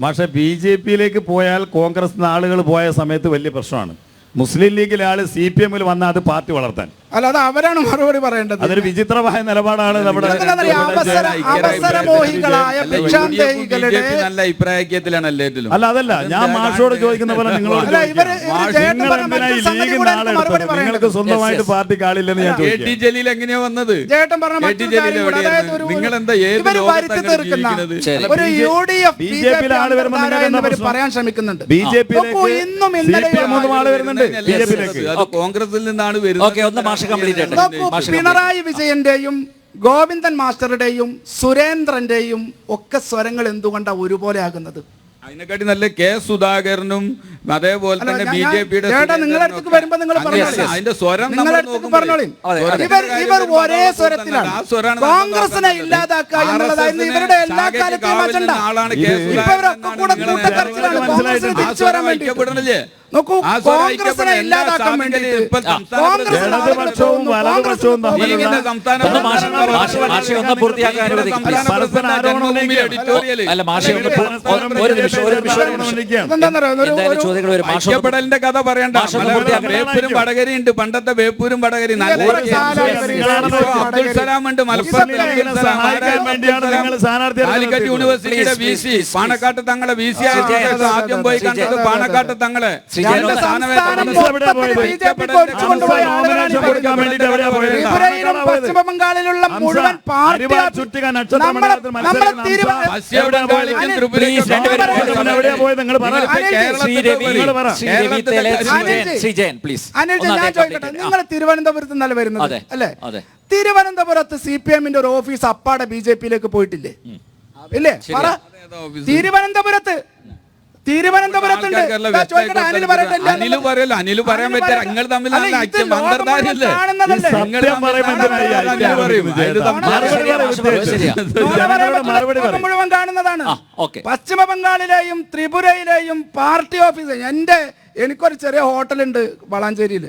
പക്ഷേ ബി.ജെ.പിയിലേക്ക് പോയാൽ കോൺഗ്രസ് ആളുകൾ പോയ സമയത്ത് വലിയ പ്രശ്നമാണ്. മുസ്ലിം ലീഗിലെ ആള് CPM-ൽ വന്നാൽ അത് പാർട്ടി വളർത്താൻ. അല്ല, അത് അവരാണ് മറുപടി പറയേണ്ടത്. അതൊരു വിചിത്രമായ നിലപാടാണ് നമ്മുടെ നല്ല അഭിപ്രായത്തിലാണല്ലേ. അല്ല, അതല്ല ഞാൻ മാഷോട് ചോദിക്കുന്ന പോലെ നിങ്ങളോട് നിങ്ങൾക്ക് സ്വന്തമായിട്ട് പാർട്ടിക്ക് ആളില്ലെന്ന് ഞാൻ ചോദിക്കും. ജലീൽ എങ്ങനെയാ വന്നത്? നിങ്ങൾ എന്താ ബി.ജെ.പിയിലെ ആള് വരുമ്പോൾ പറയാൻ ശ്രമിക്കുന്നുണ്ട്. ബി.ജെ.പിയിലേക്ക് ആള് വരുന്നുണ്ട്. കോൺഗ്രസിൽ നിന്നാണ് വരുന്നത്. പിണറായി വിജയന്റെയും ഗോവിന്ദൻ മാസ്റ്ററുടെയും സുരേന്ദ്രന്റെയും ഒക്കെ സ്വരങ്ങൾ എന്തുകൊണ്ടാണ് ഒരുപോലെ ആകുന്നത്? അതിനെക്കാട്ടി നല്ല കെ സുധാകരനും അതേപോലെ തന്നെ ബി.ജെ.പിയുടെ അതിന്റെ സ്വരം ഇവർ ഒരേ സ്വരത്തിലാണ് കോൺഗ്രസിനെ ഇല്ലാതാക്കുക എന്നുള്ളതായിരുന്നു ഇവരുടെ എല്ലാ കാലത്തെയും അജണ്ട. നോക്കൂ, കോൺഗ്രസിനെ ഇല്ലാതാക്കാൻ വേണ്ടിയിട്ട് ഐക്യപ്പെടലിന്റെ കഥ പറയണ്ട. വേപ്പൂരും വടകരയുണ്ട്, പണ്ടത്തെ വേപ്പൂരും വടകരി. അബ്ദുൽ സലാം ഉണ്ട് മലപ്പുറത്ത്. കാലിക്കറ്റ് യൂണിവേഴ്സിറ്റിയുടെ VC പാണക്കാട്ട് തങ്ങളെ VC ആദ്യം പോയി കണ്ടത് പാണക്കാട്ട് തങ്ങളെ. പശ്ചിമ ബംഗാളിലുള്ള മുഴുവൻ നിങ്ങൾ തിരുവനന്തപുരത്ത് നല്ല വരുന്നത് അല്ലേ? തിരുവനന്തപുരത്ത് CPM-ന്റെ ഒരു ഓഫീസ് അപ്പാടെ ബി.ജെ.പിയിലേക്ക് പോയിട്ടില്ലേ? ഇല്ലേ? തിരുവനന്തപുരത്തുണ്ട്. അനിൽ പറയാൻ പറ്റില്ല. നിങ്ങൾ തമ്മിൽ മുഴുവൻ കാണുന്നതാണ്. പശ്ചിമ ബംഗാളിലെയും ത്രിപുരയിലെയും പാർട്ടി ഓഫീസ്. എനിക്കൊരു ചെറിയ ഹോട്ടലുണ്ട് വളാഞ്ചേരിയിൽ.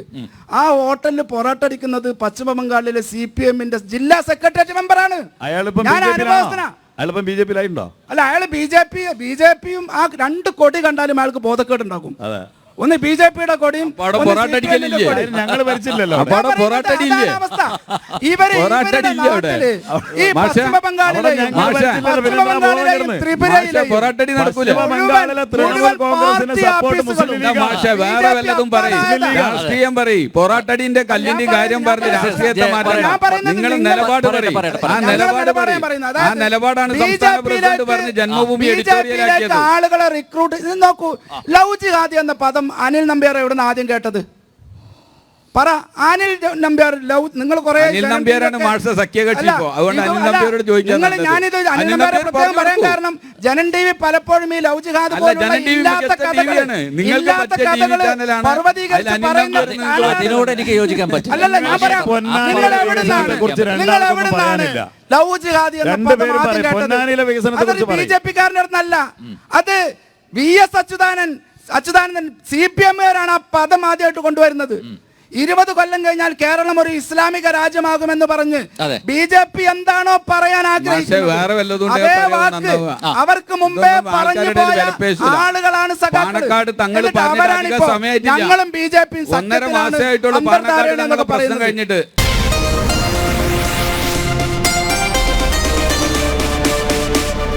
ആ ഹോട്ടലിൽ പൊറോട്ട അടിക്കുന്നത് പശ്ചിമ ബംഗാളിലെ CPM-ന്റെ ജില്ലാ സെക്രട്ടേറിയറ്റ് മെമ്പറാണ്. ഞാൻ അനുഭവസ്ഥനാ. അയാളിപ്പം ബി.ജെ.പിയിലായിട്ടുണ്ടോ? അല്ല, അയാൾ ബിജെപിയും ആ രണ്ട് കൊടി കണ്ടാലും അയാൾക്ക് ബോധക്കേടുണ്ടാകും. ഒന്ന് ബി.ജെ.പിയുടെ കൊടിയും ഞങ്ങൾ ഭരിച്ചില്ലല്ലോ. ഈ പശ്ചിമ ബംഗാളിലെയും വേറെ വല്ലതും പറയും, രാഷ്ട്രീയം പറയും. പൊറാട്ടടിന്റെ കല്ലിന്റെ കാര്യം പറഞ്ഞ് രാഷ്ട്രീയത്തെ മാറ്റം. നിങ്ങൾ നിലപാട് പറയും. ആ നിലപാടാണ് സംസ്ഥാന പ്രസിഡന്റ് പറഞ്ഞ് ജന്മഭൂമി എഡിറ്റോറിയലാക്കിയത്. ആളുകളെ റിക്രൂട്ട് നോക്കൂ. ലവ് ജിഹാദി എന്ന പദം അനിൽ നമ്പ്യാർ എവിടെ നിന്ന് ആദ്യം കേട്ടത്? പറ. അനിൽ നമ്പ്യാർ നിങ്ങൾ നമ്പ്യാരാണ് മാർക്സ് സഖ്യകക്ഷി. അതുകൊണ്ട് അനിൽ നമ്പ്യാരോട് ചോദിക്കാൻ ഞാനിത് അനിൽ നമ്പ്യാരെ പ്രത്യേകം പറയാൻ കാരണം ജനൻ TV പലപ്പോഴും ഈ ലവ് ജിഹാദ് അതിനോട് എനിക്ക് യോജിക്കാൻ പറ്റും. അല്ലല്ല, ഞാൻ പറയാം. ലവ് ജിഹാദി എന്ന പദം ആദ്യം കേട്ടത് ബി.ജെ.പിക്കാരനല്ല. അത് VS അച്യുതാനന്ദൻ CPM-കാരാണ് ആ പദം ആദ്യമായിട്ട് കൊണ്ടുവരുന്നത്. 20 കൊല്ലം കഴിഞ്ഞാൽ കേരളം ഒരു ഇസ്ലാമിക രാജ്യമാകുമെന്ന് പറഞ്ഞ് ബി.ജെ.പി എന്താണോ പറയാൻ ആഗ്രഹിക്കുന്നത് അതേ വാക്ക് അവർക്ക് മുമ്പേ പറഞ്ഞു പോയ ആളുകളാണ് സഖാക്കൾ. അവരാണിപ്പോ ഞങ്ങളും ബി.ജെ.പി ഒന്നര മാസമായിട്ടുള്ള പാണക്കാട് കഴിഞ്ഞിട്ട്